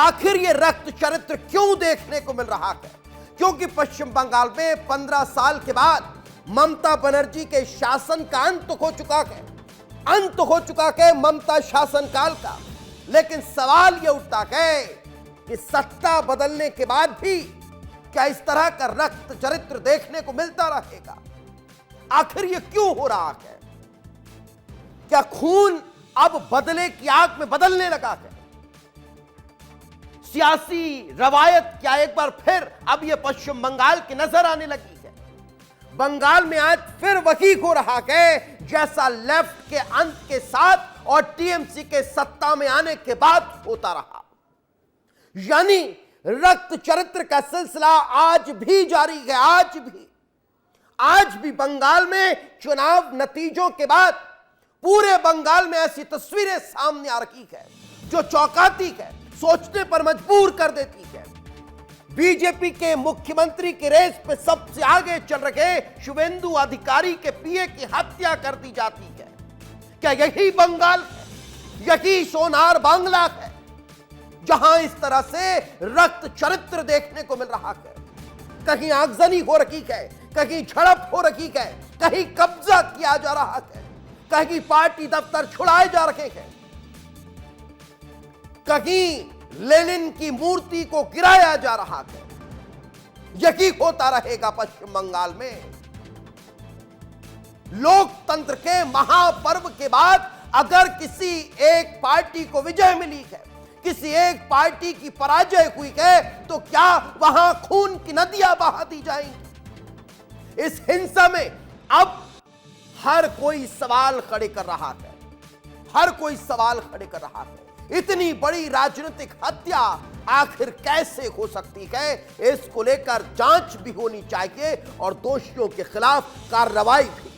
आखिर ये रक्त चरित्र क्यों देखने को मिल रहा है? क्योंकि पश्चिम बंगाल में 15 साल के बाद ममता बनर्जी के शासन का अंत हो चुका है, अंत हो चुका है ममता शासनकाल का। लेकिन सवाल यह उठता है कि सत्ता बदलने के बाद भी क्या इस तरह का रक्त चरित्र देखने को मिलता रहेगा? आखिर यह क्यों हो रहा है? क्या खून अब बदले की आग में बदलने लगा है? सियासी रवायत क्या एक बार फिर अब यह पश्चिम बंगाल की नजर आने लगी है? बंगाल में आज फिर वही हो रहा है जैसा लेफ्ट के अंत के साथ और टीएमसी के सत्ता में आने के बाद होता रहा। यानी रक्त चरित्र का सिलसिला आज भी जारी है। आज भी बंगाल में चुनाव नतीजों के बाद पूरे बंगाल में ऐसी तस्वीरें सामने आ रही है जो चौंकाती है, सोचने पर मजबूर कर देती है। बीजेपी के मुख्यमंत्री की रेस पे सबसे आगे चल रहे शुभेंदु अधिकारी के पीए की हत्या कर दी जाती है। क्या यही बंगाल है? यही सोनार बांग्ला है जहां इस तरह से रक्त चरित्र देखने को मिल रहा है? कहीं आगजनी हो रही है, कहीं झड़प हो रही है, कहीं कब्जा किया जा रहा है, कहीं पार्टी दफ्तर छुड़ाए जा रहे हैं, कहीं लेनिन की मूर्ति को गिराया जा रहा है। यही होता रहेगा पश्चिम बंगाल में। लोकतंत्र के महापर्व के बाद अगर किसी एक पार्टी को विजय मिली है, किसी एक पार्टी की पराजय हुई है, तो क्या वहां खून की नदियां बहा दी जाएंगी? इस हिंसा में अब हर कोई सवाल खड़े कर रहा है, हर कोई सवाल खड़े कर रहा है। इतनी बड़ी राजनीतिक हत्या आखिर कैसे हो सकती है? इसको लेकर जांच भी होनी चाहिए और दोषियों के खिलाफ कार्रवाई भी।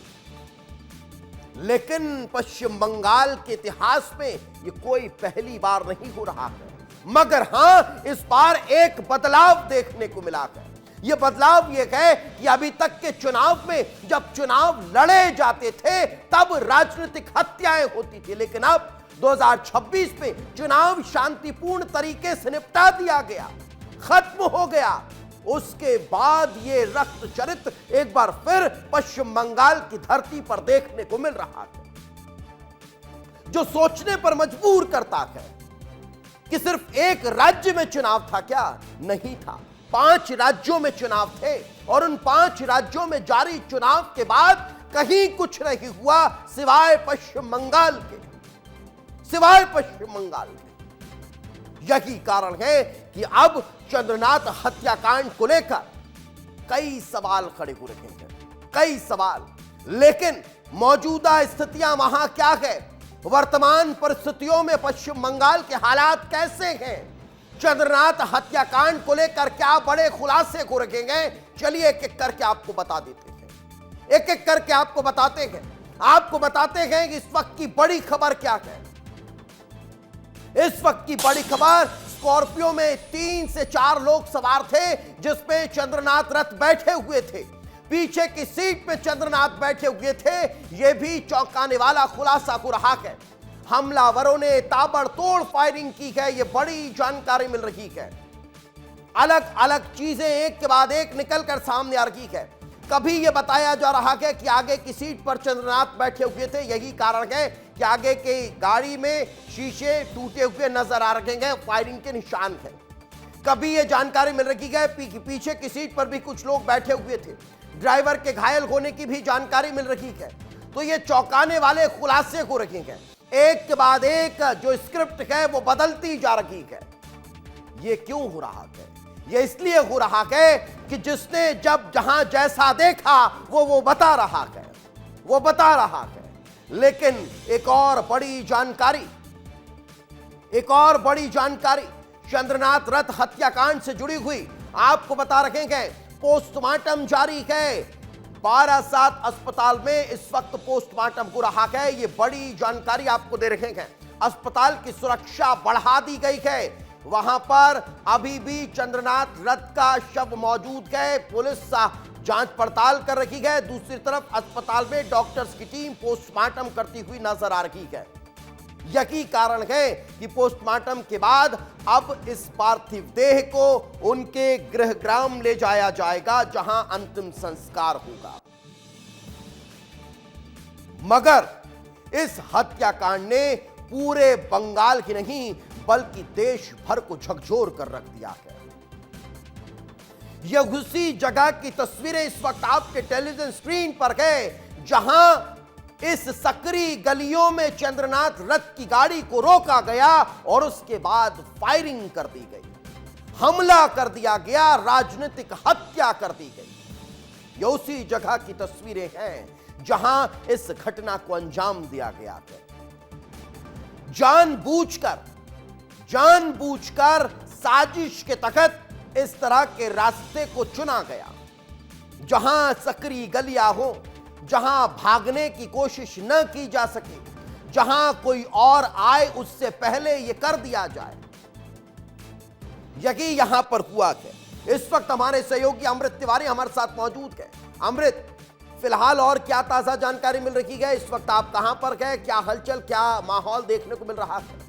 लेकिन पश्चिम बंगाल के इतिहास में यह कोई पहली बार नहीं हो रहा है, मगर हां, इस बार एक बदलाव देखने को मिला है। यह बदलाव यह है कि अभी तक के चुनाव में जब चुनाव लड़े जाते थे तब राजनीतिक हत्याएं होती थी, लेकिन अब 2026 में चुनाव शांतिपूर्ण तरीके से निपटा दिया गया, खत्म हो गया। उसके बाद ये रक्त चरित्र एक बार फिर पश्चिम बंगाल की धरती पर देखने को मिल रहा है, जो सोचने पर मजबूर करता है कि सिर्फ एक राज्य में चुनाव था क्या? नहीं था, 5 राज्यों में चुनाव थे और उन 5 राज्यों में जारी चुनाव के बाद कहीं कुछ नहीं हुआ सिवाय पश्चिम बंगाल के, सिवाय पश्चिम बंगाल के। यही कारण है कि अब चंद्रनाथ हत्याकांड को लेकर कई सवाल खड़े हो रहे हैं, कई सवाल। लेकिन मौजूदा स्थितियां वहां क्या है? वर्तमान परिस्थितियों में पश्चिम बंगाल के हालात कैसे हैं? चंद्रनाथ हत्याकांड को लेकर क्या बड़े खुलासे हो रखे हैं? चलिए एक एक करके आपको बता देते हैं, एक एक करके आपको बताते हैं। आपको बताते हैं कि इस वक्त की बड़ी खबर क्या है। इस वक्त की बड़ी खबर, स्कॉर्पियो में 3 से 4 लोग सवार थे जिसमें चंद्रनाथ रथ बैठे हुए थे, पीछे की सीट पे चंद्रनाथ बैठे हुए थे। यह भी चौंकाने वाला खुलासा हो रहा है। हमलावरों ने ताबड़तोड़ फायरिंग की है, यह बड़ी जानकारी मिल रही है। अलग अलग चीजें एक के बाद एक निकलकर सामने आ रही है। कभी यह बताया जा रहा है कि आगे की सीट पर चंद्रनाथ बैठे हुए थे, यही कारण है कि आगे की गाड़ी में शीशे टूटे हुए नजर आ रहे हैं, फायरिंग के निशान हैं। कभी यह जानकारी मिल रही है पीछे की सीट पर भी कुछ लोग बैठे हुए थे, ड्राइवर के घायल होने की भी जानकारी मिल रही है। तो ये चौंकाने वाले खुलासे हो रहे हैं, एक के बाद एक जो स्क्रिप्ट है वो बदलती जा रही है। ये क्यों हो रहा है? ये इसलिए हो रहा है कि जिसने जब जहां जैसा देखा वो बता रहा है, वो बता रहा है। लेकिन एक और बड़ी जानकारी चंद्रनाथ रथ हत्याकांड से जुड़ी हुई आपको बता रहे हैं। पोस्टमार्टम जारी है, 12/7 अस्पताल में इस वक्त पोस्टमार्टम हो रहा है। ये बड़ी जानकारी आपको दे रहे हैं। अस्पताल की सुरक्षा बढ़ा दी गई है, वहां पर अभी भी चंद्रनाथ रथ का शव मौजूद है, पुलिस जांच पड़ताल कर रही है। दूसरी तरफ अस्पताल में डॉक्टर्स की टीम पोस्टमार्टम करती हुई नजर आ रही है। यही कारण है कि पोस्टमार्टम के बाद अब इस पार्थिव देह को उनके गृहग्राम ले जाया जाएगा, जहां अंतिम संस्कार होगा। मगर इस हत्याकांड ने पूरे बंगाल की नहीं बल्कि देश भर को झकझोर कर रख दिया है। यह उसी जगह की तस्वीरें इस वक्त आपके टेलीविजन स्क्रीन पर है, जहां इस सकरी गलियों में चंद्रनाथ रथ की गाड़ी को रोका गया और उसके बाद फायरिंग कर दी गई, हमला कर दिया गया, राजनीतिक हत्या कर दी गई। यह उसी जगह की तस्वीरें हैं जहां इस घटना को अंजाम दिया गया है। जानबूझकर साजिश के तहत इस तरह के रास्ते को चुना गया, जहां सकरी गलियां हो, जहां भागने की कोशिश न की जा सके, जहां कोई और आए उससे पहले यह कर दिया जाए। यही यहां पर हुआ है। इस वक्त हमारे सहयोगी अमृत तिवारी हमारे साथ मौजूद है। अमृत, फिलहाल और क्या ताजा जानकारी मिल रही है? इस वक्त आप कहां पर गए, क्या हलचल, क्या माहौल देखने को मिल रहा है?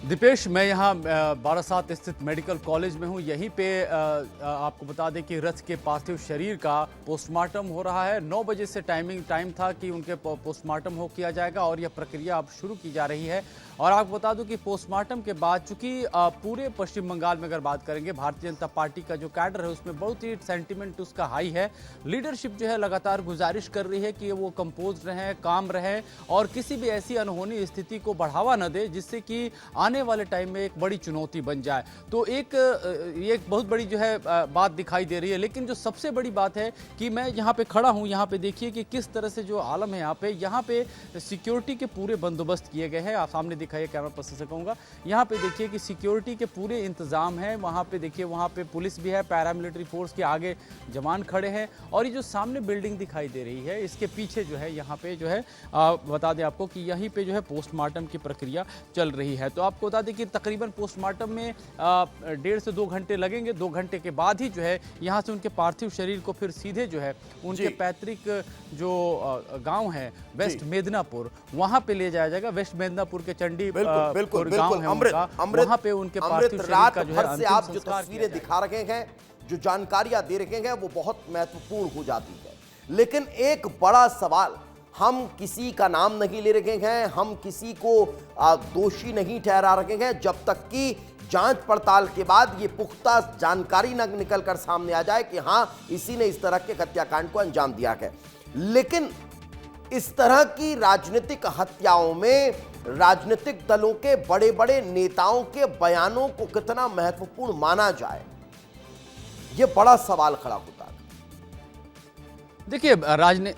दीपेश, मैं यहाँ बारासात स्थित मेडिकल कॉलेज में हूँ। यहीं पे आपको बता दें कि रथ के पार्थिव शरीर का पोस्टमार्टम हो रहा है। 9 बजे से टाइम था कि उनके पोस्टमार्टम किया जाएगा और यह प्रक्रिया अब शुरू की जा रही है। और आपको बता दूं कि पोस्टमार्टम के बाद चूंकि पूरे पश्चिम बंगाल में अगर बात करेंगे, भारतीय जनता पार्टी का जो कैडर है उसमें बहुत ही सेंटिमेंट उसका हाई है। लीडरशिप जो है लगातार गुजारिश कर रही है कि वो कंपोज रहें, काम रहें और किसी भी ऐसी अनहोनी स्थिति को बढ़ावा न दे जिससे कि आने वाले टाइम में एक बड़ी चुनौती बन जाए। तो ये एक बहुत बड़ी जो है बात दिखाई दे रही है। लेकिन जो सबसे बड़ी बात है कि मैं यहाँ पे खड़ा हूँ, यहाँ पे देखिए कि किस तरह से जो आलम है यहाँ पे सिक्योरिटी के पूरे बंदोबस्त किए गए हैं। आप सामने दिखाइए, कैमरा पर्सन से कहूँगा, यहाँ पे देखिए कि सिक्योरिटी के पूरे इंतजाम है। वहाँ पे देखिए, वहाँ पे पुलिस भी है, पैरामिलिट्री फोर्स के आगे जवान खड़े हैं। और ये जो सामने बिल्डिंग दिखाई दे रही है, इसके पीछे जो है यहाँ पे जो है बता दें आपको कि यहीं पे जो है पोस्टमार्टम की प्रक्रिया चल रही है। तो आपको बता दें कि तकरीबन पोस्टमार्टम में 1.5 से 2 घंटे लगेंगे। 2 घंटे के बाद ही जो है यहाँ से उनके पार्थिव शरीर को फिर सीधे जो है उनके पैतृक जो गांव है वेस्ट मेदिनीपुर, वहां पे ले जाया जाएगा। वेस्ट मेदिनीपुर के चंडी बिल्कुल वहां पे उनके पार्थिव शरीर का जो है अंतिम आप जो तस्वीरें दिखा रहे हैं, जो जानकारियां दे रहे हैं, वो बहुत महत्वपूर्ण हो जाती है। लेकिन एक बड़ा सवाल, हम किसी का नाम नहीं ले रहे हैं, हम किसी को दोषी नहीं ठहरा रहे हैं, जब तक कि जांच पड़ताल के बाद ये पुख्ता जानकारी न निकल कर सामने आ जाए कि हाँ, इसी ने इस तरह के हत्याकांड को अंजाम दिया है। लेकिन इस तरह की राजनीतिक हत्याओं में राजनीतिक दलों के बड़े बड़े नेताओं के बयानों को कितना महत्वपूर्ण माना जाए, यह बड़ा सवाल खड़ा होता है। देखिए,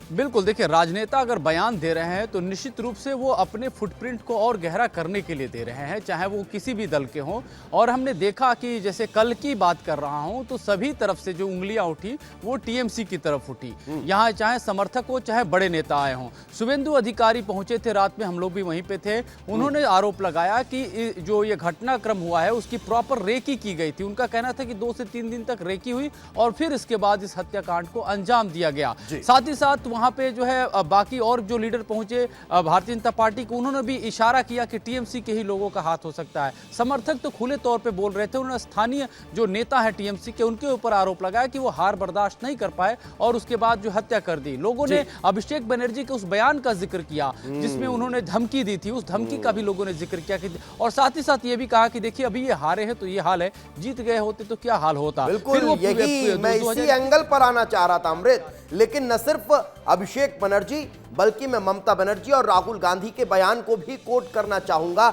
बिल्कुल, देखिए, राजनेता अगर बयान दे रहे हैं तो निश्चित रूप से वो अपने फुटप्रिंट को और गहरा करने के लिए दे रहे हैं, चाहे वो किसी भी दल के हों। और हमने देखा कि जैसे कल की बात कर रहा हूं तो सभी तरफ से जो उंगलियां उठी वो टीएमसी की तरफ उठी। यहाँ चाहे समर्थक हो, चाहे बड़े नेता आए हों। शुभेंदु अधिकारी पहुंचे थे रात में, हम लोग भी वहीं पे थे। उन्होंने आरोप लगाया कि जो ये घटनाक्रम हुआ है उसकी प्रॉपर रेकी की गई थी। उनका कहना था कि 2 से 3 दिन तक रेकी हुई और फिर इसके बाद इस हत्याकांड को अंजाम दिया गया। साथ ही साथ वहां पे जो है बाकी और जो लीडर पहुंचे भारतीय जनता पार्टी को, उन्होंने भी इशारा किया कि टीएमसी के ही लोगों का हाथ हो सकता है। समर्थक तो खुले तौर पे बोल रहे थे। उन्होंने स्थानीय जो नेता है टीएमसी के, उनके ऊपर आरोप लगाया कि वो हार बर्दाश्त नहीं कर पाए और उसके बाद जो हत्या कर दी। लोगों ने अभिषेक बनर्जी के उस बयान का जिक्र किया जिसमें उन्होंने धमकी दी थी, उस धमकी का भी लोगों ने जिक्र किया और साथ ही साथ ये भी कहा कि देखिए, अभी ये हारे हैं तो ये हाल है, जीत गए होते तो क्या हाल होता। बिल्कुल, यही मैं इसी एंगल पर आना चाह रहा था अमृत। लेकिन न सिर्फ अभिषेक बनर्जी बल्कि मैं ममता बनर्जी और राहुल गांधी के बयान को भी कोट करना चाहूंगा।